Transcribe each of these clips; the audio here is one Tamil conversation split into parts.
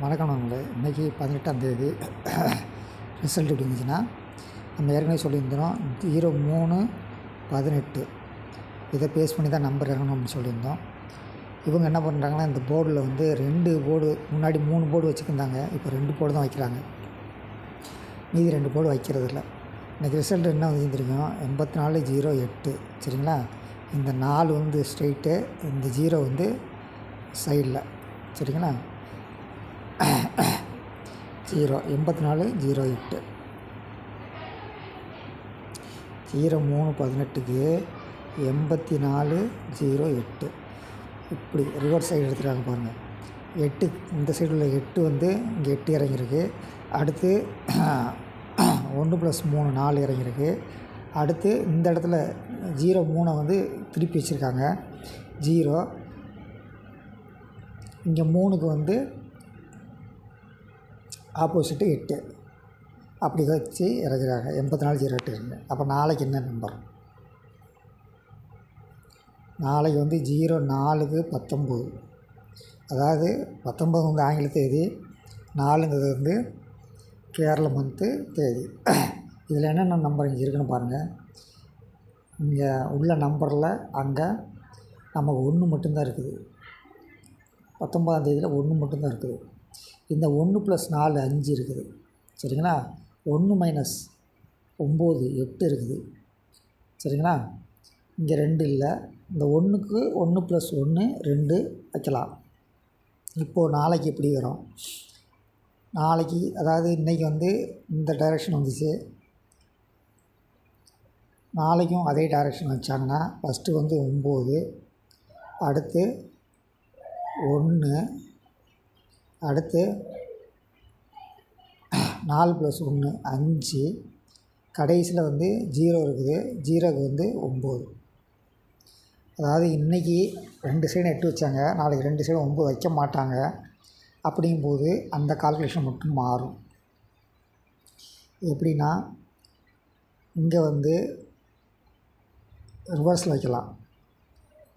வணக்கம் நண்பர்களே. இன்றைக்கி 18ஆம் தேதி ரிசல்ட் எப்படி இருந்துச்சுன்னா, நம்ம ஏற்கனவே சொல்லியிருந்தோம் 03/18 இதை பேஸ் பண்ணி தான் நம்பர் இறங்கணும் அப்படின்னு சொல்லியிருந்தோம். இவங்க என்ன பண்ணுறாங்கன்னா, இந்த போர்டில் வந்து 2 போர்டு, முன்னாடி 3 போர்டு வச்சுருந்தாங்க. இப்போ 2 போர்டு தான் வைக்கிறாங்க, மீதி 2 போர்டு வைக்கிறது இல்லை. இன்றைக்கி ரிசல்ட் என்ன வந்து தெரியும், 84/08. சரிங்களா? இந்த 4 வந்து ஸ்ட்ரெயிட்டு, இந்த 0 வந்து சைடில். சரிங்களா? 84/08 03/18க்கு 84/08 இப்படி ரிவர்ஸ் சைடு எடுத்துகிறாங்க பாருங்கள். 8 இந்த சைடு உள்ள 8 வந்து இங்கே 8 இறங்கியிருக்கு. அடுத்து 1+3 4 இறங்கியிருக்கு. அடுத்து இந்த இடத்துல 03 வந்து திருப்பி வச்சுருக்காங்க. 0 இங்கே 3க்கு வந்து ஆப்போசிட்டு 8 அப்படி வச்சு இறங்குறாங்க. 84/08 இருக்குது. அப்போ நாளைக்கு என்ன நம்பர்? நாளைக்கு வந்து 04/19. அதாவது 19 வந்து ஆங்கில தேதி, 4ங்கிறது வந்து கேரள மந்த்து தேதி. இதில் என்னென்ன நம்பர் இங்கே இருக்குன்னு பாருங்கள். இங்கே உள்ள நம்பரில் அங்கே நமக்கு 1 மட்டும்தான் இருக்குது. 19ஆம் தேதியில் 1 மட்டும்தான் இருக்குது. இந்த 1+4 5 இருக்குது. சரிங்களா? 1 - 9 8 இருக்குது. சரிங்களா? இங்கே 2 இல்லை. இந்த 1க்கு 1+1 2 வைக்கலாம். இப்போது நாளைக்கு எப்படி வரும்? நாளைக்கு அதாவது இன்றைக்கி வந்து இந்த டைரெக்ஷன் வந்துச்சு. நாளைக்கும் அதே டைரெக்ஷன் வச்சாங்கன்னா, ஃபஸ்ட்டு வந்து 9, அடுத்து 1, அடுத்து 4+1 5, கடைசியில் வந்து 0 இருக்குது. 0க்கு வந்து 9. அதாவது இன்றைக்கி 2 சைடும் 8 வச்சாங்க, நாளைக்கு 2 சைடும் 9 வைக்க மாட்டாங்க. அப்படிங்கும்போது அந்த கால்குலேஷன் மட்டும் மாறும். எப்படின்னா, இங்கே வந்து ரிவர்ஸில் வைக்கலாம்.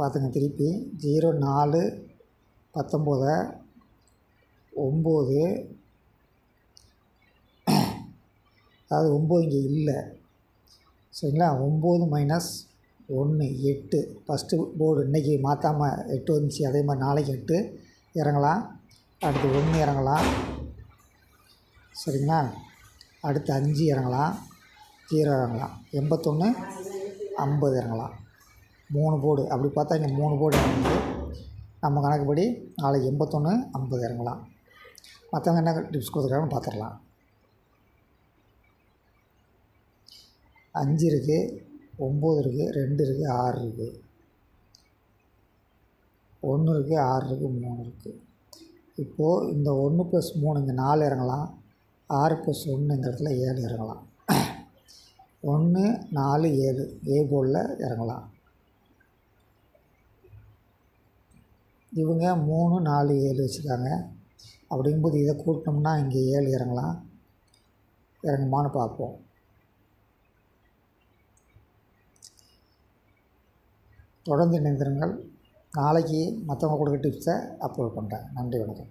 பார்த்துங்க, திருப்பி 04/19 9, அதாவது 9 இங்கே இல்லை. சரிங்களா? 9 - 1 8. ஃபஸ்ட்டு போர்டு இன்றைக்கி மாற்றாமல் 8 வந்துச்சு. அதே மாதிரி நாளைக்கு 8 இறங்கலாம். அடுத்து 1 இறங்கலாம். சரிங்களா? அடுத்து 5 இறங்கலாம். 0 இறங்கலாம். 81 50 இறங்கலாம். 3 போர்டு அப்படி பார்த்தா இங்கே 3 போர்டு இறங்குது. நம்ம கணக்குப்படி நாளைக்கு 81 50 இறங்கலாம். மற்றவங்க என்ன டிப்ஸ் கொடுத்துருக்காங்கன்னு பார்த்துடலாம். 5 இருக்குது, 9 இருக்குது, 2 இருக்குது, 6 இருக்குது, 1 இருக்குது, 6 இருக்குது, 3 இருக்குது. இப்போது இந்த 1+3 இங்கே 4 இறங்கலாம். 6+1 இந்த இடத்துல 7 இறங்கலாம். 1 4 7 ஏ போர்டில் இறங்கலாம். இவங்க 3 4 7 வச்சுருக்காங்க. அப்படிங்கும்போது இதை கூட்டினோம்னா இங்கே 7 இறங்கலாம். இறங்குமான்னு பார்ப்போம். தொடர்ந்து இணைந்திருங்கள். நாளைக்கு மற்றவங்க கொடுக்குற டிப்ஸை அப்லோட் பண்ணுறேன். நன்றி, வணக்கம்.